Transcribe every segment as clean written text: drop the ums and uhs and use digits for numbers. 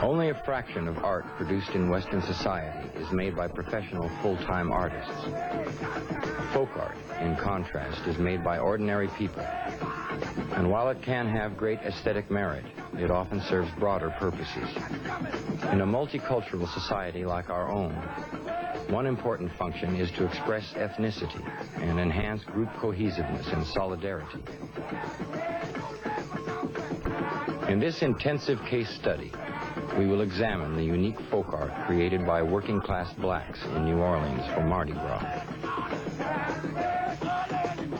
Only a fraction of art produced in Western society is made by professional full-time artists. Folk art, in contrast, is made by ordinary people. And while it can have great aesthetic merit, it often serves broader purposes. In a multicultural society like our own, one important function is to express ethnicity and enhance group cohesiveness and solidarity. In this intensive case study, we will examine the unique folk art created by working-class blacks in New Orleans for Mardi Gras.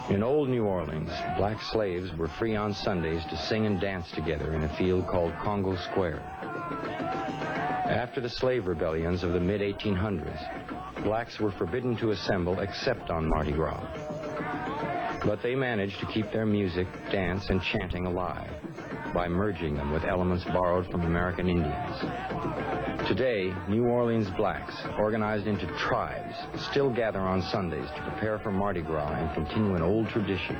In old New Orleans, black slaves were free on Sundays to sing and dance together in a field called Congo Square. After the slave rebellions of the mid-1800s, blacks were forbidden to assemble except on Mardi Gras. But they managed to keep their music, dance, and chanting alive by merging them with elements borrowed from American Indians. Today, New Orleans blacks, organized into tribes, still gather on Sundays to prepare for Mardi Gras and continue an old tradition.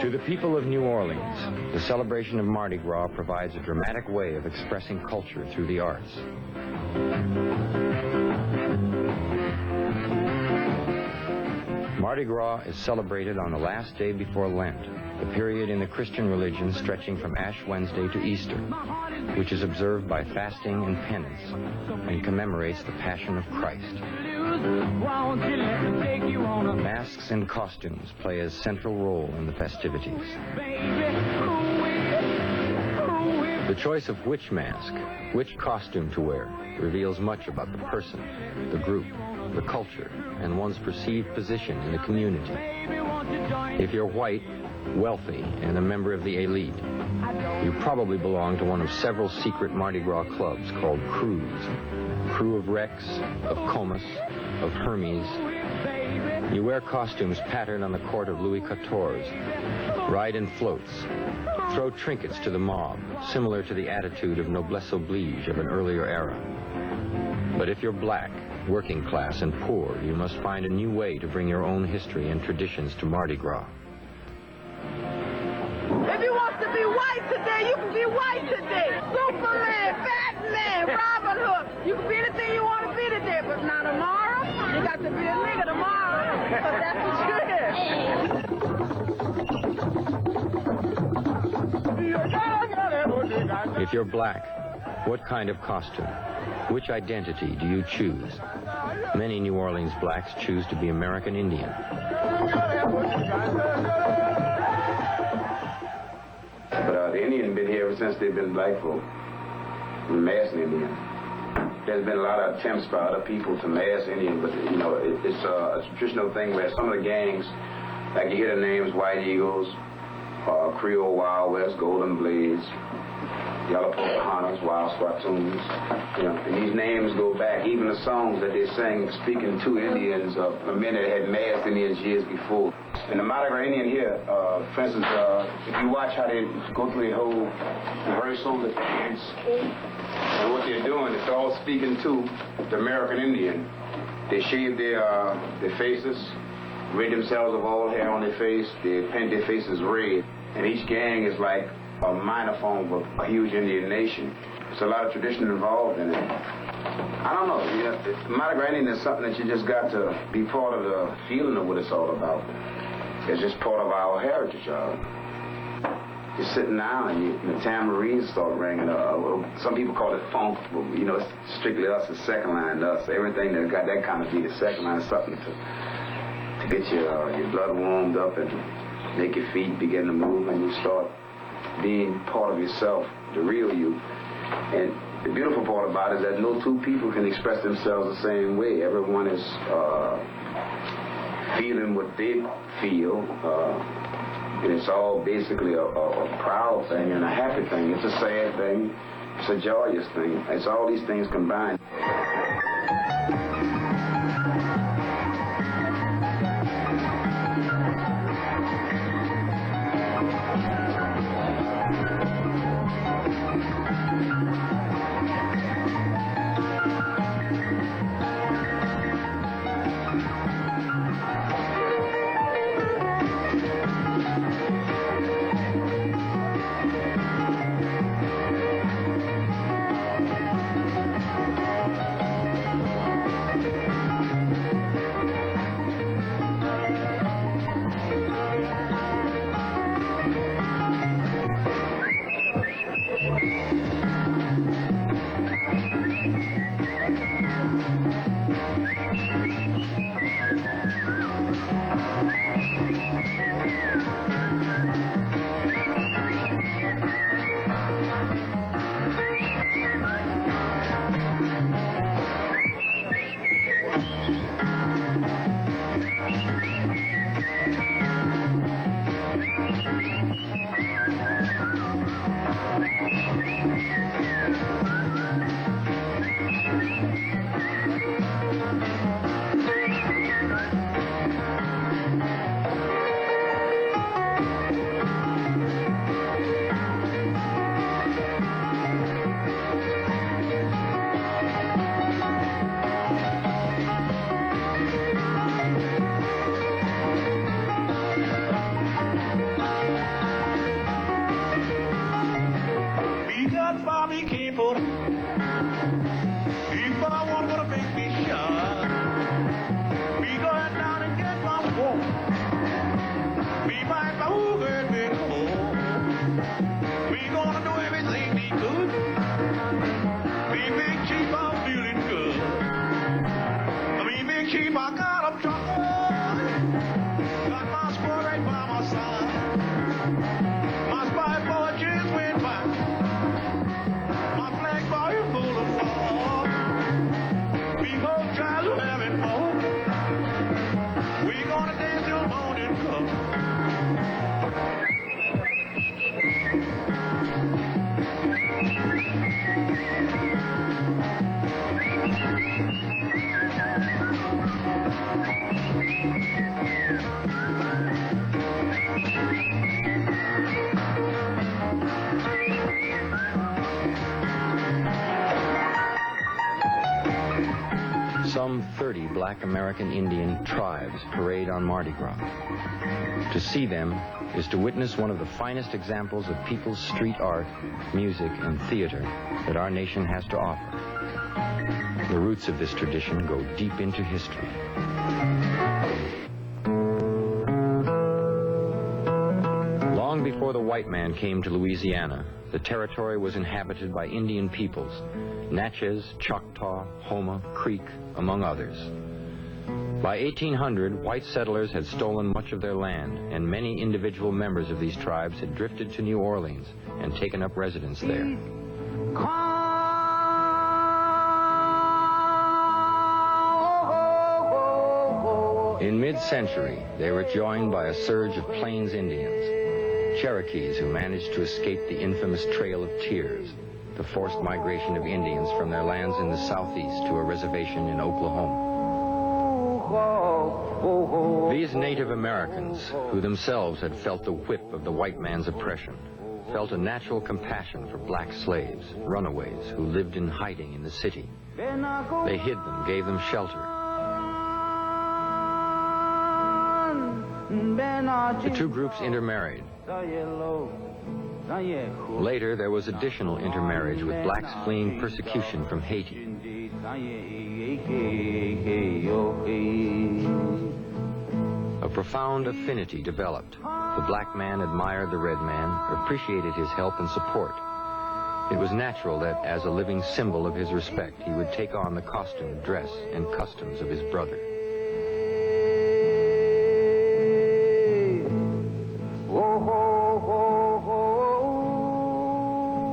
To the people of New Orleans, the celebration of Mardi Gras provides a dramatic way of expressing culture through the arts. Mardi Gras is celebrated on the last day before Lent, the period in the Christian religion stretching from Ash Wednesday to Easter, which is observed by fasting and penance and commemorates the Passion of Christ. Masks and costumes play a central role in the festivities. The choice of which mask, which costume to wear, reveals much about the person, the group, the culture, and one's perceived position in the community. If you're white, wealthy, and a member of the elite, you probably belong to one of several secret Mardi Gras clubs called crews. Crew of Rex, of Comus, of Hermes. You wear costumes patterned on the court of Louis XIV, ride in floats, throw trinkets to the mob, similar to the attitude of noblesse oblige of an earlier era. But if you're black, working class, and poor, you must find a new way to bring your own history and traditions to Mardi Gras. If you want to be white today, you can be white today. Superman, Batman, Robin Hood. You can be anything you want to be today, but not tomorrow. You got to be a nigga tomorrow, because that's what you If you're black, what kind of costume? Which identity do you choose? Many New Orleans blacks choose to be American Indian. But the Indian been here ever since they've been black folk, mass Indian. There's been a lot of attempts by other people to mass Indian, but you know, it's a traditional thing where some of the gangs, like you hear the names White Eagles, Creole Wild West, Golden Blades, Yellow Pocahontas, Wild Swatoons. You know, and these names go back. Even the songs that they sang speaking to Indians of men that had masked Indians years before. In the Mardi Gras Indian here, for instance, if you watch how they go through the whole rehearsal, the dance, and what they're doing, it's all speaking to the American Indian. They shave their faces, rid themselves of all hair on their face. They paint their faces red. And each gang is like a minor form of a huge Indian nation. There's a lot of tradition involved in it. I don't know, you know, Mardi Gras Indian is something that you just got to be part of the feeling of what it's all about. It's just part of our heritage. You're sitting down and the tambourines start ringing. Some people call it funk, but you know, it's strictly us, the second line to us. Everything that got that kind of beat, the second line is something to get your blood warmed up and make your feet begin to move, and you start being part of yourself, the real you. And the beautiful part about it is that no two people can express themselves the same way. Everyone is feeling what they feel, and it's all basically a proud thing and a happy thing. It's a sad thing. It's a joyous thing. It's all these things combined. Some 30 black American Indian tribes parade on Mardi Gras. To see them is to witness one of the finest examples of people's street art, music, and theater that our nation has to offer. The roots of this tradition go deep into history. Long before the white man came to Louisiana, the territory was inhabited by Indian peoples, Natchez, Choctaw, Houma, Creek, among others. By 1800, white settlers had stolen much of their land, and many individual members of these tribes had drifted to New Orleans and taken up residence there. In mid-century, they were joined by a surge of Plains Indians, Cherokees who managed to escape the infamous Trail of Tears, the forced migration of Indians from their lands in the southeast to a reservation in Oklahoma. These Native Americans, who themselves had felt the whip of the white man's oppression, felt a natural compassion for black slaves, runaways, who lived in hiding in the city. They hid them, gave them shelter, The two groups intermarried. Later, there was additional intermarriage with blacks fleeing persecution from Haiti. A profound affinity developed. The black man admired the red man, appreciated his help and support. It was natural that, as a living symbol of his respect, he would take on the costume, dress, and customs of his brother.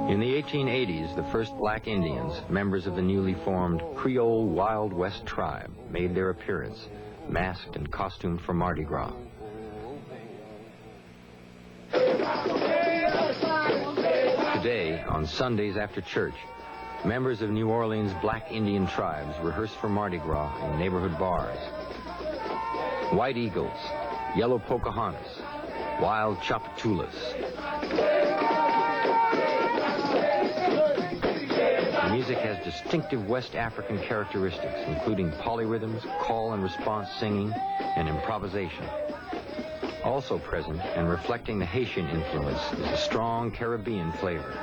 In the 1880s, the first black Indians, members of the newly formed Creole Wild West tribe, made their appearance, masked and costumed for Mardi Gras. Today, on Sundays after church, members of New Orleans' black Indian tribes rehearse for Mardi Gras in neighborhood bars. White eagles, yellow Pocahontas, wild Chapatulas. The music has distinctive West African characteristics, including polyrhythms, call and response singing, and improvisation. Also present and reflecting the Haitian influence is a strong Caribbean flavor.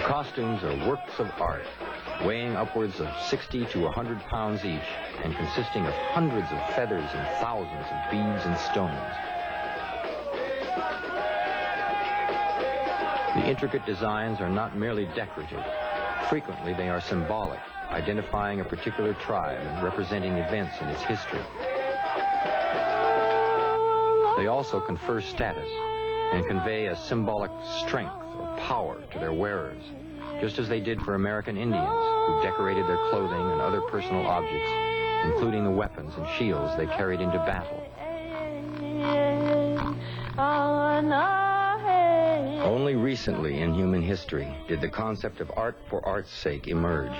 Costumes are works of art, weighing upwards of 60 to 100 pounds each and consisting of hundreds of feathers and thousands of beads and stones. The intricate designs are not merely decorative. Frequently, they are symbolic, identifying a particular tribe and representing events in its history. They also confer status and convey a symbolic strength or power to their wearers, just as they did for American Indians, who decorated their clothing and other personal objects, including the weapons and shields they carried into battle. Only recently in human history did the concept of art for art's sake emerge.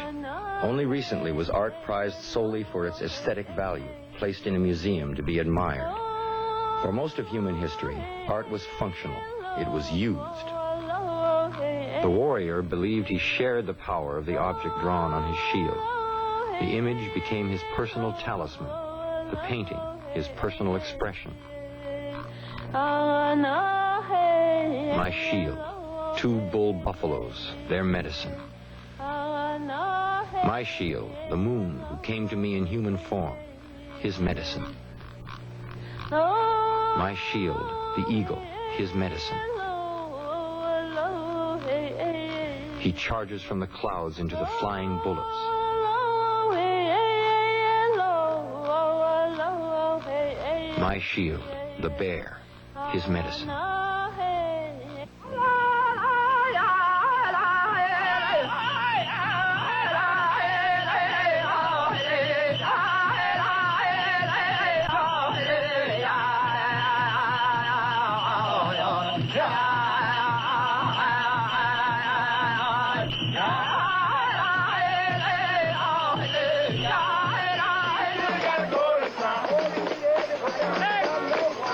Only recently was art prized solely for its aesthetic value, placed in a museum to be admired. For most of human history, art was functional. It was used. The warrior believed he shared the power of the object drawn on his shield. The image became his personal talisman, the painting his personal expression. My shield, 2 bull buffaloes, their medicine. My shield, the moon who came to me in human form, his medicine. My shield, the eagle, his medicine. He charges from the clouds into the flying bullets. My shield, the bear, his medicine.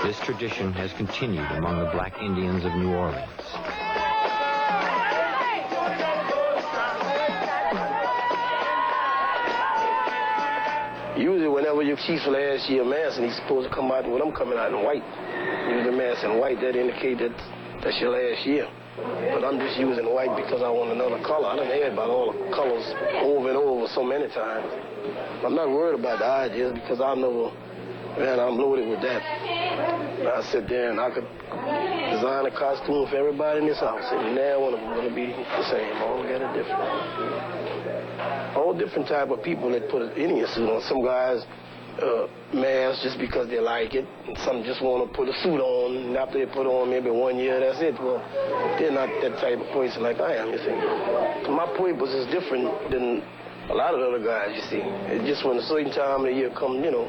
This tradition has continued among the black Indians of New Orleans. Usually whenever your chief's last year mass and he's supposed to come out with them coming out in white. Usually mass in white, that indicates that that's your last year. But I'm just using white because I want another color. I done heard about all the colors over and over so many times. I'm not worried about the ideas because I know, man, I'm loaded with that. I sit there and I could design a costume for everybody in this house, and now one of them going to be the same, all together different. All different type of people that put an Indian suit on. Some guys mask just because they like it, and some just want to put a suit on, and after they put on maybe 1 year, that's it. Well, they're not that type of person like I am, you see. My purpose is different than a lot of the other guys, you see. It's just when a certain time of the year comes, you know,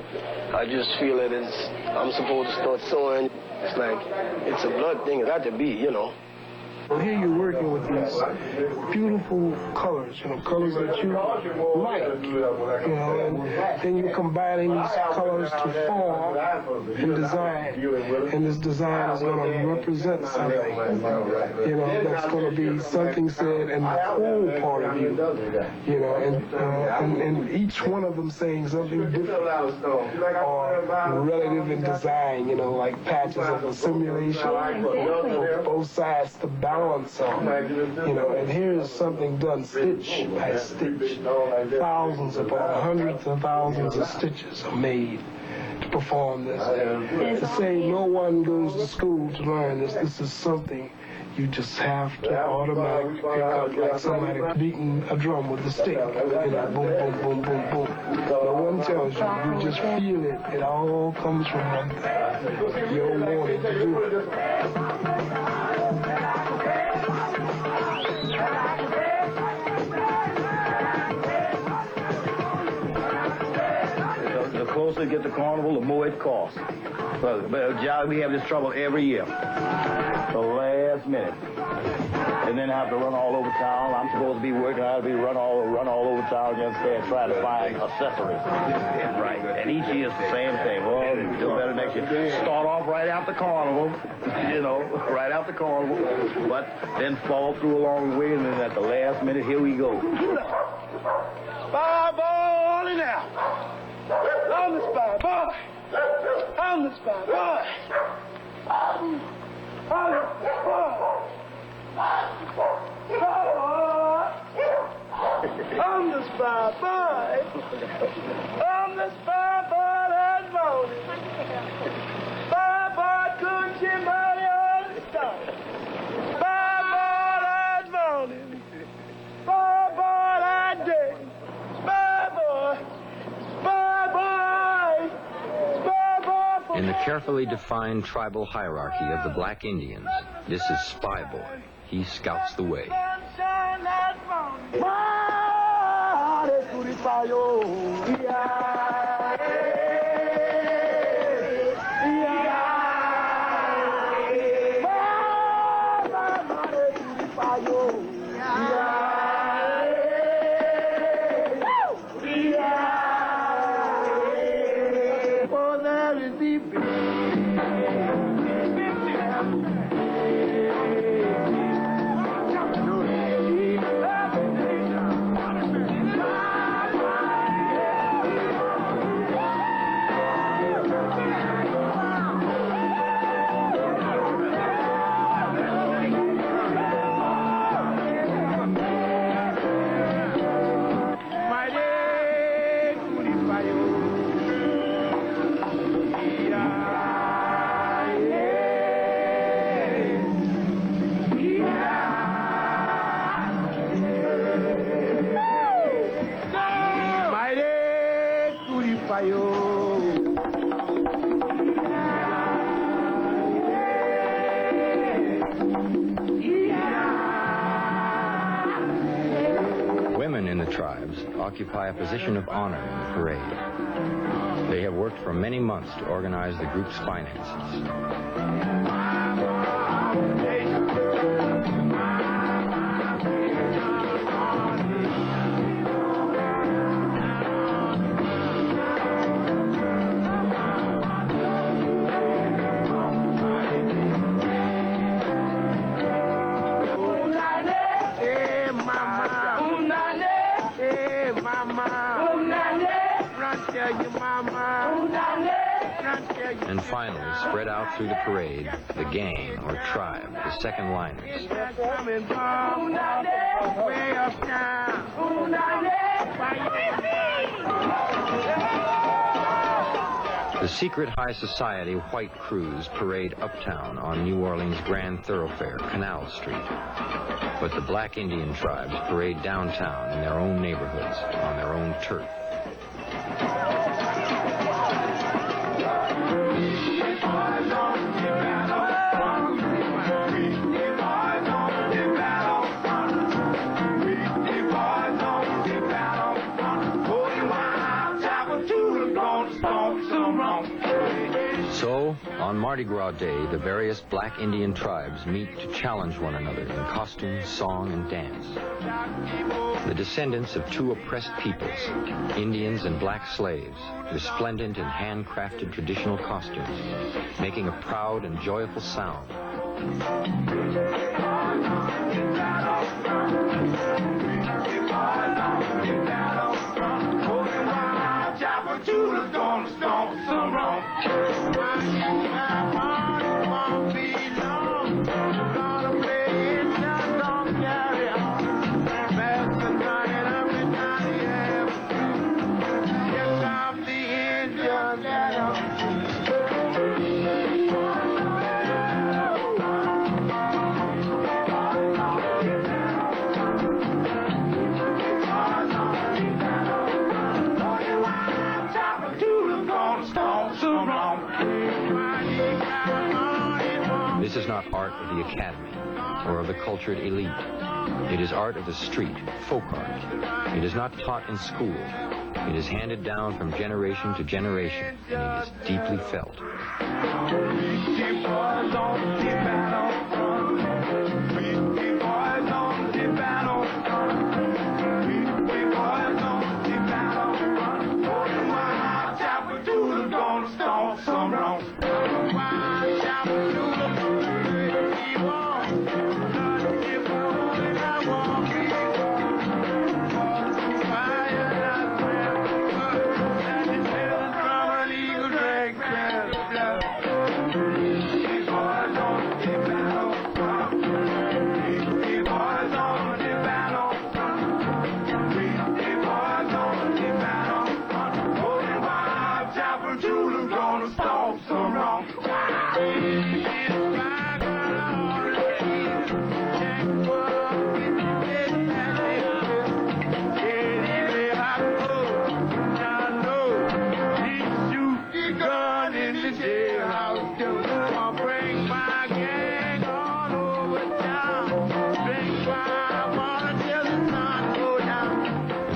I just feel that I'm supposed to start sewing. It's like, it's a blood thing. It got to be, you know. Well, here you're working with these beautiful colors, you know, colors that you like, you know, and then you're combining these colors to form and design, and this design is going to represent something, you know, that's going to be something said in the whole part of you, you know, and each one of them saying something different or relative in design, you know, like patches of a simulation, both sides to balance on, you know, and here's something done stitch by stitch. Thousands upon hundreds of thousands of stitches are made to perform this. To say no one goes to school to learn this, this is something you just have to automatically pick up like somebody beating a drum with a stick. You know, boom, boom, boom, boom, boom. No one tells you. You just feel it. It all comes from one thing. You're wanting to do it. The closer you get to Carnival, the more it costs. But we have this trouble every year. The last minute. And then I have to run all over town. I'm supposed to be working. I have to be run all over town, you understand, trying to find accessories. Right. And each year it's the same thing. Well, do better next year. Start off right after Carnival, you know, right after Carnival. But then fall through along the way, and then at the last minute, here we go. Spy boy now. I'm the spy boy. I'm the spy boy. I'm the spy boy. I'm the spy boy. I'm the spy boy that morning. Spy boy couldn't see money on the star. Spy boy that morning. Spy boy that day. Spy boy. Spy boy. Spy boy. In the carefully defined tribal hierarchy of the Black Indians, this is Spy Boy. He scouts the way. Women in the tribes occupy a position of honor in the parade. They have worked for many months to organize the group's finances. And finally, spread out through the parade, the gang, or tribe, the second liners. The secret high society white crews parade uptown on New Orleans' grand thoroughfare, Canal Street. But the Black Indian tribes parade downtown in their own neighborhoods, on their own turf. So, on Mardi Gras Day, the various black Indian tribes meet to challenge one another in costume, song, and dance. The descendants of two oppressed peoples, Indians and black slaves, resplendent in handcrafted traditional costumes, making a proud and joyful sound. This is not art of the academy or of the cultured elite. It is art of the street, folk art. It is not taught in school. It is handed down from generation to generation, and it is deeply felt.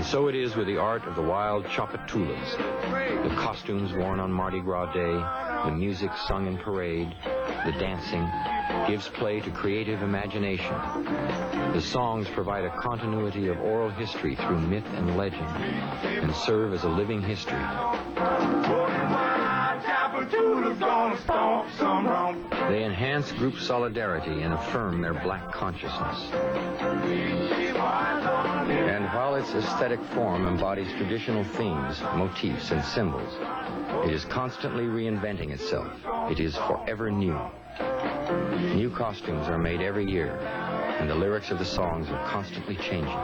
So it is with the art of the wild Chapatulas. The costumes worn on Mardi Gras Day, the music sung in parade, the dancing, gives play to creative imagination. The songs provide a continuity of oral history through myth and legend, and serve as a living history. They enhance group solidarity and affirm their black consciousness. And while its aesthetic form embodies traditional themes, motifs, and symbols, it is constantly reinventing itself. It is forever new. New costumes are made every year, and the lyrics of the songs are constantly changing.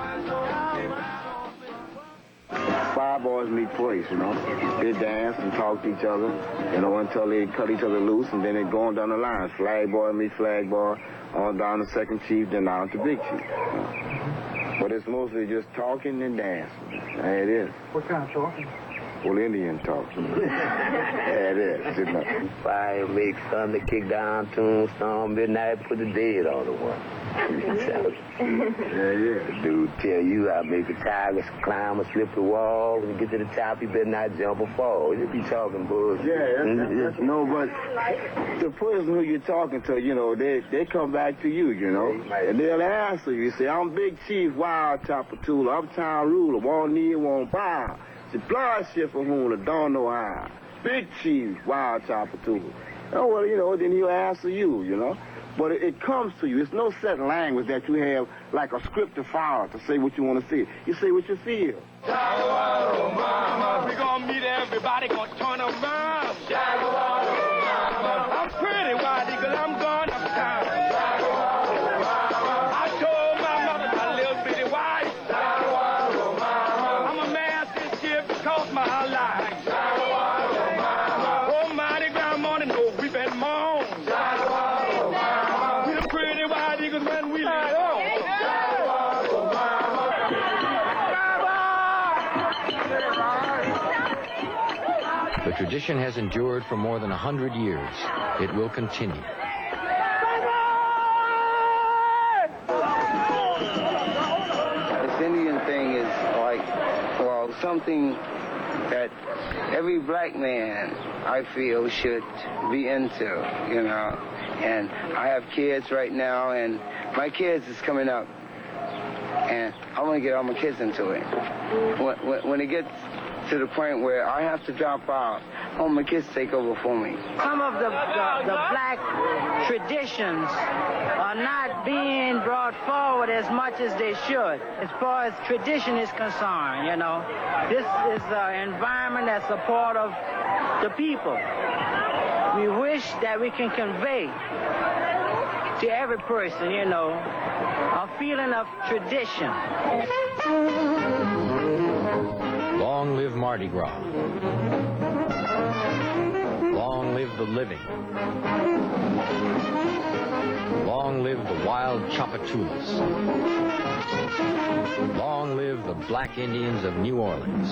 Five boys meet twice, you know. They dance and talk to each other, you know, until they cut each other loose, and then they go on down the line. Flag boy meet flag boy, on down to second chief, then down to big chief. But it's mostly just talking and dancing. There it is. What kind of talking? Well, Indian talk. There it is. You know. Fire, make thunder, kick down, tombstone, midnight, put the dead on the one. Yeah. Dude tell you how to make a tiger climb a slippery wall. When you get to the top, you better not jump or fall. You be talking bullshit. Yeah, no, but the person who you're talking to, you know, they come back to you, you know, and they'll answer you. Say, I'm Big Chief Wild Tapatula, uptown ruler, won't need, won't bow. The blood shift for whom I don't know how. Big Chief Wild Tapatula. Oh, well, you know, then he'll answer you, you know. But it comes to you. It's no set language that you have like a script to follow to say what you want to say. You say what you feel. We gonna meet everybody, gonna turn around. I'm pretty white because I'm going uptown. I told my mother my little bitty wife. I'm a man this year because my life. Oh, mighty ground morning, no weeping moan. We the pretty white eagles when we light up. The tradition has endured for more than 100 years. It will continue. This Indian thing is like, well, something that every black man, I feel, should be into, you know. And I have kids right now, and my kids is coming up, and I want to get all my kids into it. When it gets to the point where I have to drop out, I want my kids to take over for me. Some of the black traditions are not being brought forward as much as they should, as far as tradition is concerned, you know. This is an environment that's a part of the people. We wish that we can convey to every person, you know, a feeling of tradition. Long live Mardi Gras. Long live the living. Long live the wild Chapatulas. Long live the Black Indians of New Orleans.